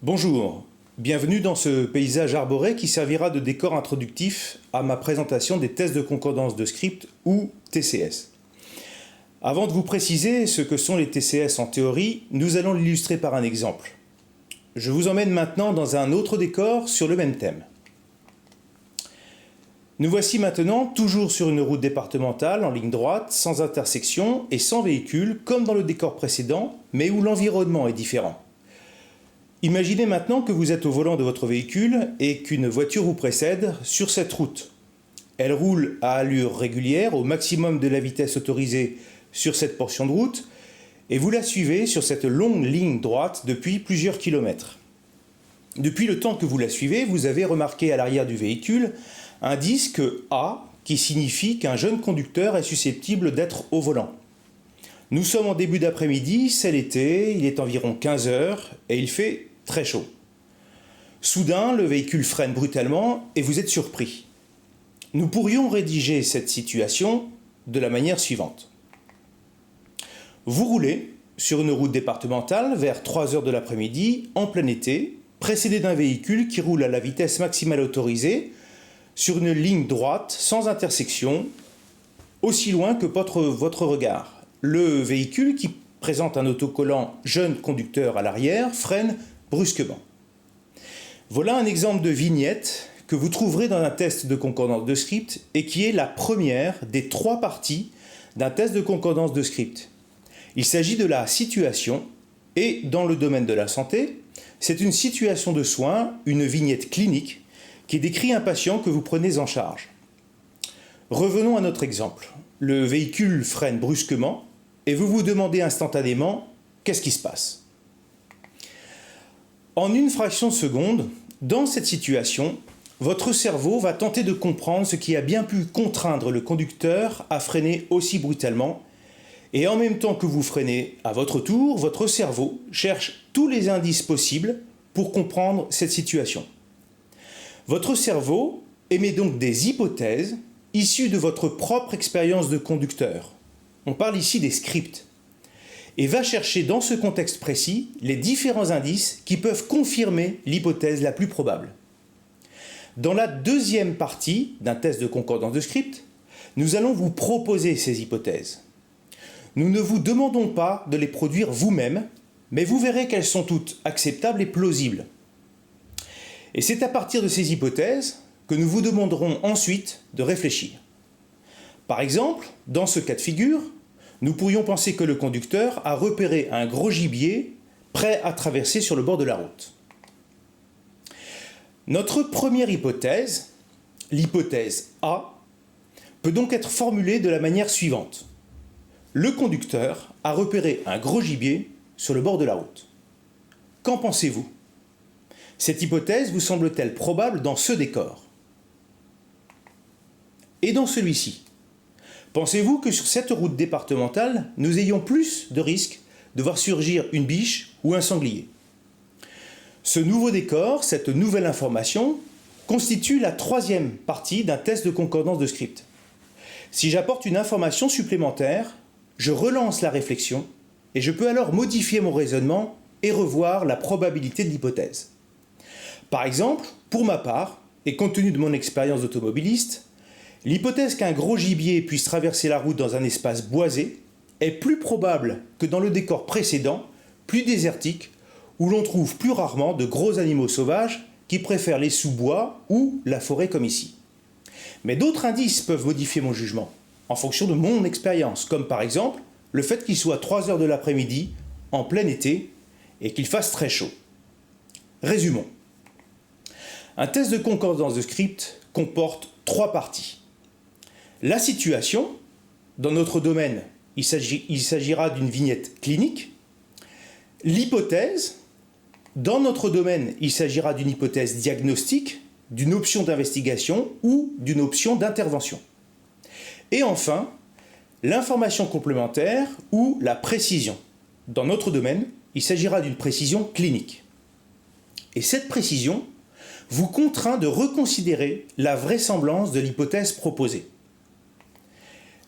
Bonjour, bienvenue dans ce paysage arboré qui servira de décor introductif à ma présentation des tests de concordance de script ou TCS. Avant de vous préciser ce que sont les TCS en théorie, nous allons l'illustrer par un exemple. Je vous emmène maintenant dans un autre décor sur le même thème. Nous voici maintenant toujours sur une route départementale en ligne droite, sans intersection et sans véhicule, comme dans le décor précédent, mais où l'environnement est différent. Imaginez maintenant que vous êtes au volant de votre véhicule et qu'une voiture vous précède sur cette route. Elle roule à allure régulière, au maximum de la vitesse autorisée sur cette portion de route, et vous la suivez sur cette longue ligne droite depuis plusieurs kilomètres. Depuis le temps que vous la suivez, vous avez remarqué à l'arrière du véhicule un disque A qui signifie qu'un jeune conducteur est susceptible d'être au volant. Nous sommes en début d'après-midi, c'est l'été, il est environ 15 heures et il fait très chaud. Soudain, le véhicule freine brutalement et vous êtes surpris. Nous pourrions rédiger cette situation de la manière suivante. Vous roulez sur une route départementale vers 3 heures de l'après-midi, en plein été, précédé d'un véhicule qui roule à la vitesse maximale autorisée sur une ligne droite, sans intersection, aussi loin que votre regard. Le véhicule, qui présente un autocollant « Jeune conducteur » à l'arrière, freine brusquement. Voilà un exemple de vignette que vous trouverez dans un test de concordance de script et qui est la première des 3 parties d'un test de concordance de script. Il s'agit de la situation et, dans le domaine de la santé, c'est une situation de soins, une vignette clinique, qui décrit un patient que vous prenez en charge. Revenons à notre exemple. Le véhicule freine brusquement et vous vous demandez instantanément qu'est-ce qui se passe. En une fraction de seconde, dans cette situation, votre cerveau va tenter de comprendre ce qui a bien pu contraindre le conducteur à freiner aussi brutalement, et en même temps que vous freinez à votre tour, votre cerveau cherche tous les indices possibles pour comprendre cette situation. Votre cerveau émet donc des hypothèses issues de votre propre expérience de conducteur. On parle ici des scripts. Et va chercher dans ce contexte précis les différents indices qui peuvent confirmer l'hypothèse la plus probable. Dans la deuxième partie d'un test de concordance de script, nous allons vous proposer ces hypothèses. Nous ne vous demandons pas de les produire vous-même, mais vous verrez qu'elles sont toutes acceptables et plausibles. Et c'est à partir de ces hypothèses que nous vous demanderons ensuite de réfléchir. Par exemple, dans ce cas de figure, nous pourrions penser que le conducteur a repéré un gros gibier prêt à traverser sur le bord de la route. Notre première hypothèse, l'hypothèse A, peut donc être formulée de la manière suivante. Le conducteur a repéré un gros gibier sur le bord de la route. Qu'en pensez-vous ? Cette hypothèse vous semble-t-elle probable dans ce décor ? Et dans celui-ci ? Pensez-vous que sur cette route départementale, nous ayons plus de risques de voir surgir une biche ou un sanglier ? Ce nouveau décor, cette nouvelle information, constitue la 3e partie d'un test de concordance de script. Si j'apporte une information supplémentaire, je relance la réflexion et je peux alors modifier mon raisonnement et revoir la probabilité de l'hypothèse. Par exemple, pour ma part, et compte tenu de mon expérience d'automobiliste, l'hypothèse qu'un gros gibier puisse traverser la route dans un espace boisé est plus probable que dans le décor précédent, plus désertique, où l'on trouve plus rarement de gros animaux sauvages qui préfèrent les sous-bois ou la forêt comme ici. Mais d'autres indices peuvent modifier mon jugement, en fonction de mon expérience, comme par exemple le fait qu'il soit 3 heures de l'après-midi, en plein été, et qu'il fasse très chaud. Résumons. Un test de concordance de script comporte 3 parties. La situation, dans notre domaine, il s'agira d'une vignette clinique. L'hypothèse, dans notre domaine, il s'agira d'une hypothèse diagnostique, d'une option d'investigation ou d'une option d'intervention. Et enfin, l'information complémentaire ou la précision. Dans notre domaine, il s'agira d'une précision clinique. Et cette précision vous contraint de reconsidérer la vraisemblance de l'hypothèse proposée.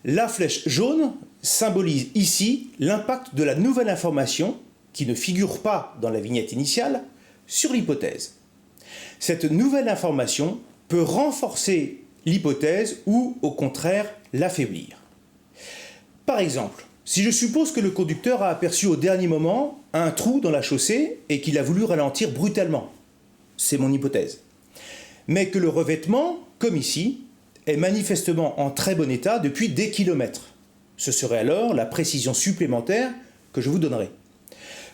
La flèche jaune symbolise ici l'impact de la nouvelle information, qui ne figure pas dans la vignette initiale, sur l'hypothèse. Cette nouvelle information peut renforcer l'hypothèse ou, au contraire, l'affaiblir. Par exemple, si je suppose que le conducteur a aperçu au dernier moment un trou dans la chaussée et qu'il a voulu ralentir brutalement, c'est mon hypothèse, mais que le revêtement, comme ici, est manifestement en très bon état depuis des kilomètres. Ce serait alors la précision supplémentaire que je vous donnerai.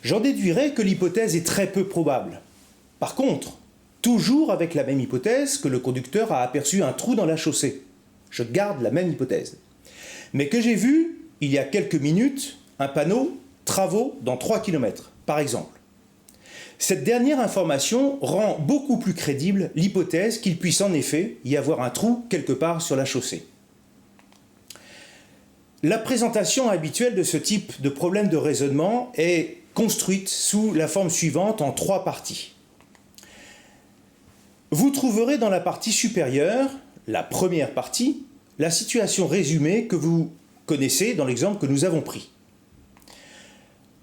J'en déduirai que l'hypothèse est très peu probable. Par contre, toujours avec la même hypothèse que le conducteur a aperçu un trou dans la chaussée. Je garde la même hypothèse. Mais que j'ai vu, il y a quelques minutes, un panneau « Travaux dans 3 km », par exemple. Cette dernière information rend beaucoup plus crédible l'hypothèse qu'il puisse en effet y avoir un trou quelque part sur la chaussée. La présentation habituelle de ce type de problème de raisonnement est construite sous la forme suivante en 3 parties. Vous trouverez dans la partie supérieure, la première partie, la situation résumée que vous connaissez dans l'exemple que nous avons pris.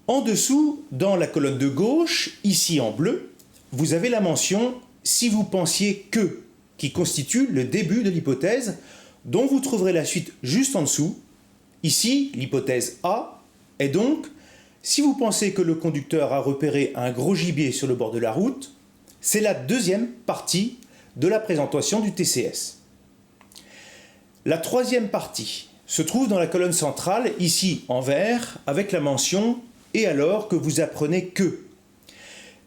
En dessous, dans la colonne de gauche, ici en bleu, vous avez la mention « si vous pensiez que » qui constitue le début de l'hypothèse, dont vous trouverez la suite juste en dessous. Ici, l'hypothèse A est donc « si vous pensez que le conducteur a repéré un gros gibier sur le bord de la route », c'est la deuxième partie de la présentation du TCS. La troisième partie se trouve dans la colonne centrale, ici en vert, avec la mention « et alors que vous apprenez que ».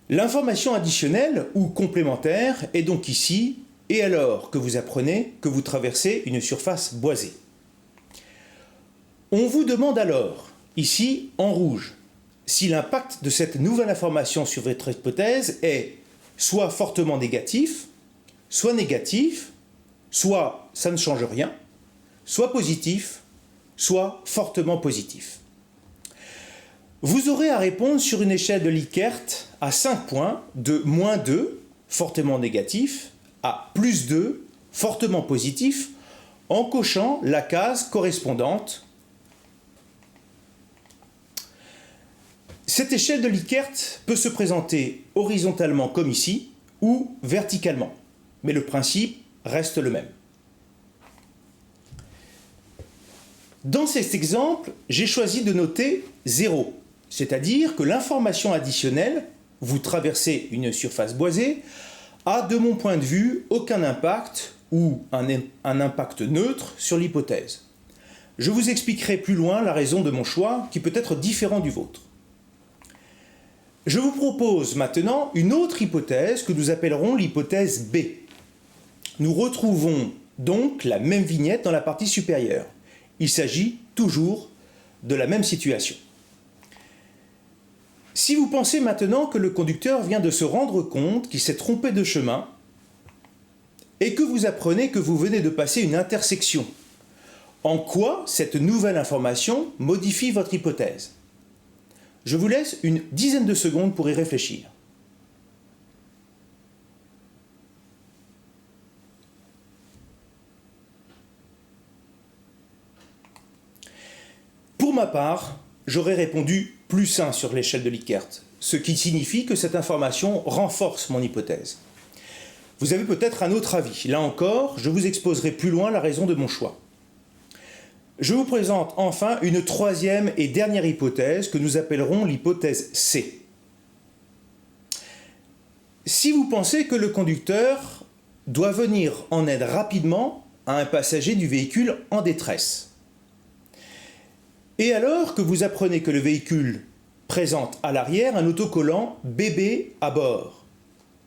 L'information additionnelle ou complémentaire est donc ici « et alors que vous apprenez que vous traversez une surface boisée ». On vous demande alors, ici en rouge, si l'impact de cette nouvelle information sur votre hypothèse est soit fortement négatif, soit négatif, soit ça ne change rien, soit positif, soit fortement positif. Vous aurez à répondre sur une échelle de Likert à 5 points de -2, fortement négatif, à +2, fortement positif, en cochant la case correspondante. Cette échelle de Likert peut se présenter horizontalement comme ici ou verticalement, mais le principe reste le même. Dans cet exemple, j'ai choisi de noter 0, c'est-à-dire que l'information additionnelle, vous traversez une surface boisée, a de mon point de vue aucun impact ou un impact neutre sur l'hypothèse. Je vous expliquerai plus loin la raison de mon choix qui peut être différent du vôtre. Je vous propose maintenant une autre hypothèse que nous appellerons l'hypothèse B. Nous retrouvons donc la même vignette dans la partie supérieure. Il s'agit toujours de la même situation. Si vous pensez maintenant que le conducteur vient de se rendre compte qu'il s'est trompé de chemin et que vous apprenez que vous venez de passer une intersection, en quoi cette nouvelle information modifie votre hypothèse ? Je vous laisse une dizaine de secondes pour y réfléchir. Pour ma part, j'aurais répondu +1 sur l'échelle de Likert, ce qui signifie que cette information renforce mon hypothèse. Vous avez peut-être un autre avis. Là encore, je vous exposerai plus loin la raison de mon choix. Je vous présente enfin une troisième et dernière hypothèse que nous appellerons l'hypothèse C. Si vous pensez que le conducteur doit venir en aide rapidement à un passager du véhicule en détresse, et alors que vous apprenez que le véhicule présente à l'arrière un autocollant « Bébé à bord »,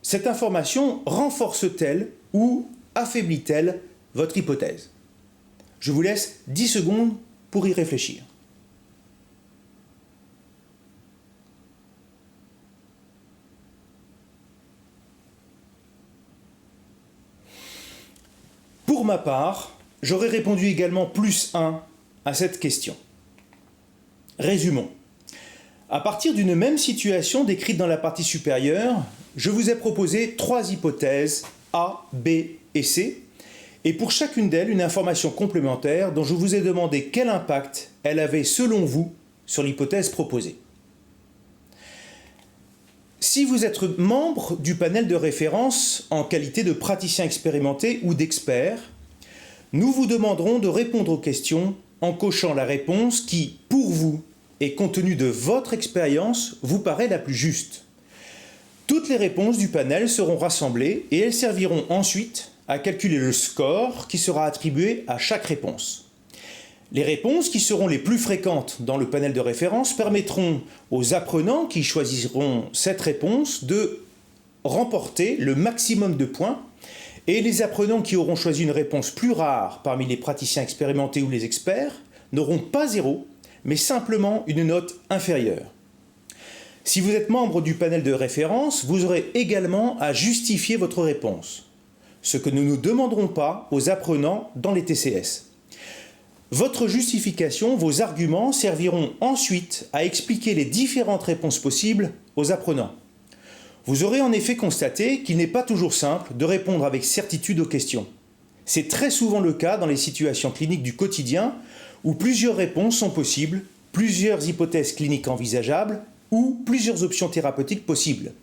cette information renforce-t-elle ou affaiblit-elle votre hypothèse ? Je vous laisse 10 secondes pour y réfléchir. Pour ma part, j'aurais répondu également +1 à cette question. Résumons. À partir d'une même situation décrite dans la partie supérieure, je vous ai proposé 3 hypothèses A, B et C, et pour chacune d'elles une information complémentaire dont je vous ai demandé quel impact elle avait selon vous sur l'hypothèse proposée. Si vous êtes membre du panel de référence en qualité de praticien expérimenté ou d'expert, nous vous demanderons de répondre aux questions en cochant la réponse qui, pour vous, et compte tenu de votre expérience, vous paraît la plus juste. Toutes les réponses du panel seront rassemblées et elles serviront ensuite à calculer le score qui sera attribué à chaque réponse. Les réponses qui seront les plus fréquentes dans le panel de référence permettront aux apprenants qui choisiront cette réponse de remporter le maximum de points et les apprenants qui auront choisi une réponse plus rare parmi les praticiens expérimentés ou les experts n'auront pas 0, mais simplement une note inférieure. Si vous êtes membre du panel de référence, vous aurez également à justifier votre réponse, ce que nous ne demanderons pas aux apprenants dans les TCS. Votre justification, vos arguments serviront ensuite à expliquer les différentes réponses possibles aux apprenants. Vous aurez en effet constaté qu'il n'est pas toujours simple de répondre avec certitude aux questions. C'est très souvent le cas dans les situations cliniques du quotidien où plusieurs réponses sont possibles, plusieurs hypothèses cliniques envisageables ou plusieurs options thérapeutiques possibles.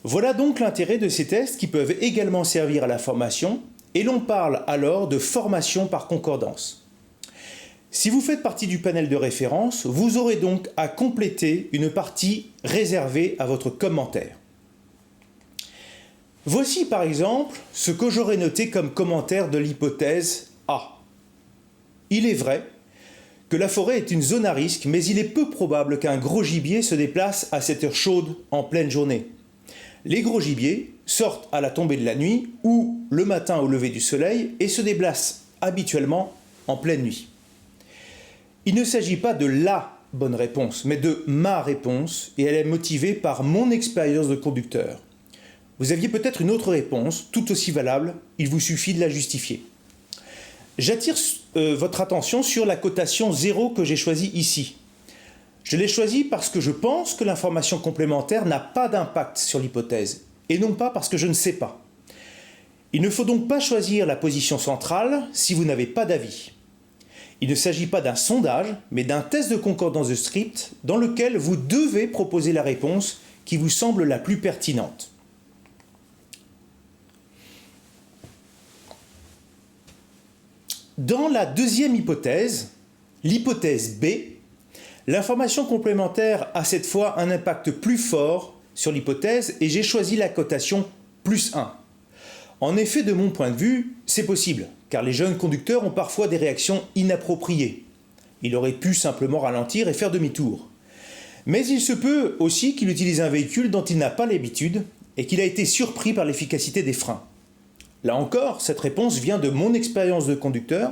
Voilà donc l'intérêt de ces tests qui peuvent également servir à la formation et l'on parle alors de formation par concordance. Si vous faites partie du panel de référence, vous aurez donc à compléter une partie réservée à votre commentaire. Voici par exemple ce que j'aurais noté comme commentaire de l'hypothèse A. Il est vrai que la forêt est une zone à risque, mais il est peu probable qu'un gros gibier se déplace à cette heure chaude en pleine journée. Les gros gibiers sortent à la tombée de la nuit ou le matin au lever du soleil et se déplacent habituellement en pleine nuit. Il ne s'agit pas de la bonne réponse, mais de ma réponse, et elle est motivée par mon expérience de conducteur. Vous aviez peut-être une autre réponse, tout aussi valable, il vous suffit de la justifier. J'attire votre attention sur la cotation 0 que j'ai choisie ici. Je l'ai choisie parce que je pense que l'information complémentaire n'a pas d'impact sur l'hypothèse, et non pas parce que je ne sais pas. Il ne faut donc pas choisir la position centrale si vous n'avez pas d'avis. Il ne s'agit pas d'un sondage, mais d'un test de concordance de script dans lequel vous devez proposer la réponse qui vous semble la plus pertinente. Dans la deuxième hypothèse, l'hypothèse B, l'information complémentaire a cette fois un impact plus fort sur l'hypothèse et j'ai choisi la cotation plus 1. En effet, de mon point de vue, c'est possible, car les jeunes conducteurs ont parfois des réactions inappropriées. Il aurait pu simplement ralentir et faire demi-tour. Mais il se peut aussi qu'il utilise un véhicule dont il n'a pas l'habitude et qu'il a été surpris par l'efficacité des freins. Là encore, cette réponse vient de mon expérience de conducteur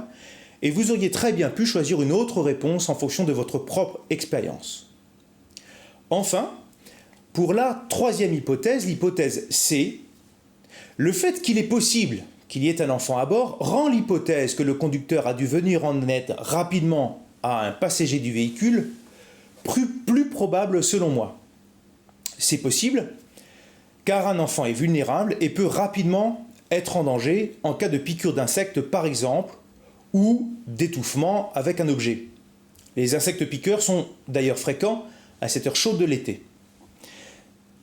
et vous auriez très bien pu choisir une autre réponse en fonction de votre propre expérience. Enfin, pour la troisième hypothèse, l'hypothèse C, le fait qu'il est possible qu'il y ait un enfant à bord rend l'hypothèse que le conducteur a dû venir en aide rapidement à un passager du véhicule plus probable selon moi. C'est possible car un enfant est vulnérable et peut rapidement être en danger en cas de piqûre d'insectes par exemple ou d'étouffement avec un objet. Les insectes piqueurs sont d'ailleurs fréquents à cette heure chaude de l'été.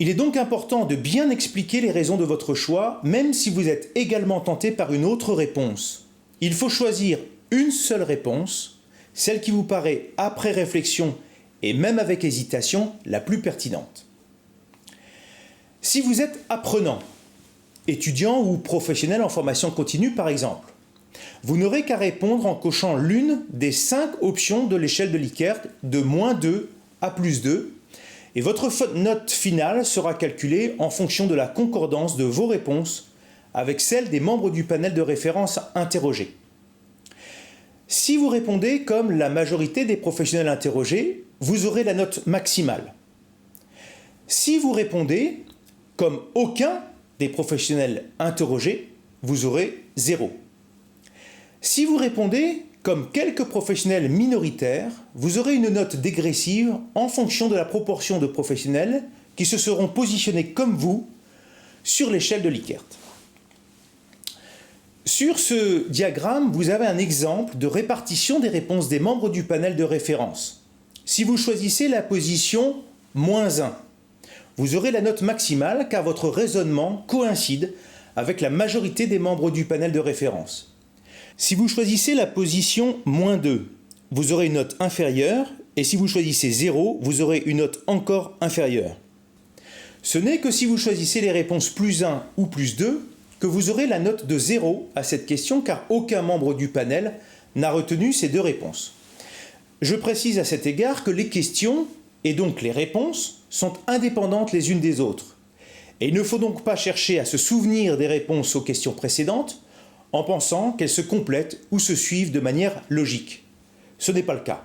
Il est donc important de bien expliquer les raisons de votre choix, même si vous êtes également tenté par une autre réponse. Il faut choisir une seule réponse, celle qui vous paraît, après réflexion et même avec hésitation, la plus pertinente. Si vous êtes apprenant, étudiant ou professionnel en formation continue par exemple, vous n'aurez qu'à répondre en cochant l'une des 5 options de l'échelle de Likert de -2 à +2, et votre note finale sera calculée en fonction de la concordance de vos réponses avec celle des membres du panel de référence interrogés. Si vous répondez comme la majorité des professionnels interrogés, vous aurez la note maximale. Si vous répondez comme aucun des professionnels interrogés, vous aurez 0. Si vous répondez comme quelques professionnels minoritaires, vous aurez une note dégressive en fonction de la proportion de professionnels qui se seront positionnés comme vous sur l'échelle de Likert. Sur ce diagramme, vous avez un exemple de répartition des réponses des membres du panel de référence. Si vous choisissez la position -1, vous aurez la note maximale car votre raisonnement coïncide avec la majorité des membres du panel de référence. Si vous choisissez la position -2, vous aurez une note inférieure, et si vous choisissez 0, vous aurez une note encore inférieure. Ce n'est que si vous choisissez les réponses +1 ou +2 que vous aurez la note de 0 à cette question, car aucun membre du panel n'a retenu ces deux réponses. Je précise à cet égard que les questions, et donc les réponses, sont indépendantes les unes des autres. Et il ne faut donc pas chercher à se souvenir des réponses aux questions précédentes en pensant qu'elles se complètent ou se suivent de manière logique. Ce n'est pas le cas.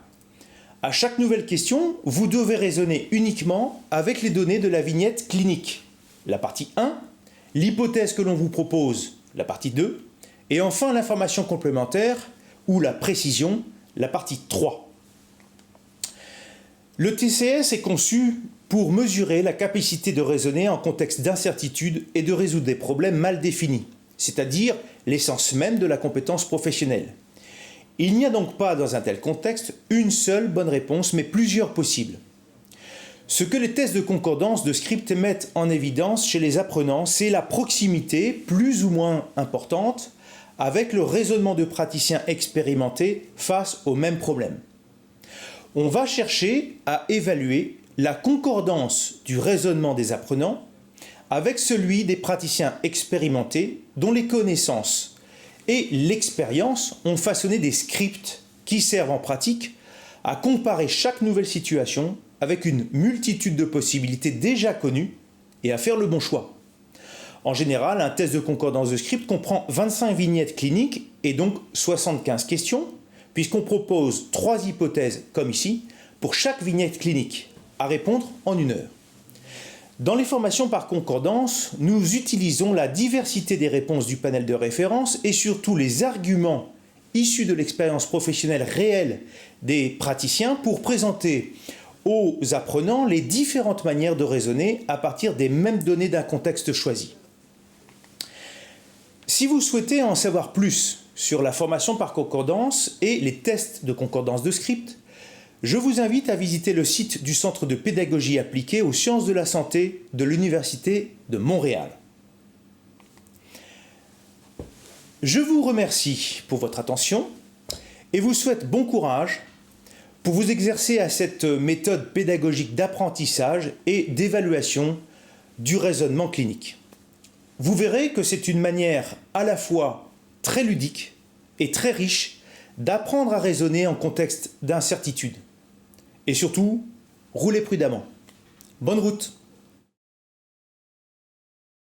À chaque nouvelle question, vous devez raisonner uniquement avec les données de la vignette clinique, la partie 1, l'hypothèse que l'on vous propose, la partie 2, et enfin l'information complémentaire ou la précision, la partie 3. Le TCS est conçu pour mesurer la capacité de raisonner en contexte d'incertitude et de résoudre des problèmes mal définis, c'est-à-dire l'essence même de la compétence professionnelle. Il n'y a donc pas dans un tel contexte une seule bonne réponse, mais plusieurs possibles. Ce que les tests de concordance de script mettent en évidence chez les apprenants, c'est la proximité plus ou moins importante avec le raisonnement de praticiens expérimentés face au même problème. On va chercher à évaluer la concordance du raisonnement des apprenants avec celui des praticiens expérimentés dont les connaissances et l'expérience ont façonné des scripts qui servent en pratique à comparer chaque nouvelle situation avec une multitude de possibilités déjà connues et à faire le bon choix. En général, un test de concordance de script comprend 25 vignettes cliniques et donc 75 questions, puisqu'on propose 3 hypothèses, comme ici, pour chaque vignette clinique, à répondre en 1 heure. Dans les formations par concordance, nous utilisons la diversité des réponses du panel de référence et surtout les arguments issus de l'expérience professionnelle réelle des praticiens pour présenter aux apprenants les différentes manières de raisonner à partir des mêmes données d'un contexte choisi. Si vous souhaitez en savoir plus sur la formation par concordance et les tests de concordance de script, je vous invite à visiter le site du Centre de pédagogie appliquée aux sciences de la santé de l'Université de Montréal. Je vous remercie pour votre attention et vous souhaite bon courage pour vous exercer à cette méthode pédagogique d'apprentissage et d'évaluation du raisonnement clinique. Vous verrez que c'est une manière à la fois très ludique et très riche d'apprendre à raisonner en contexte d'incertitude. Et surtout, roulez prudemment. Bonne route!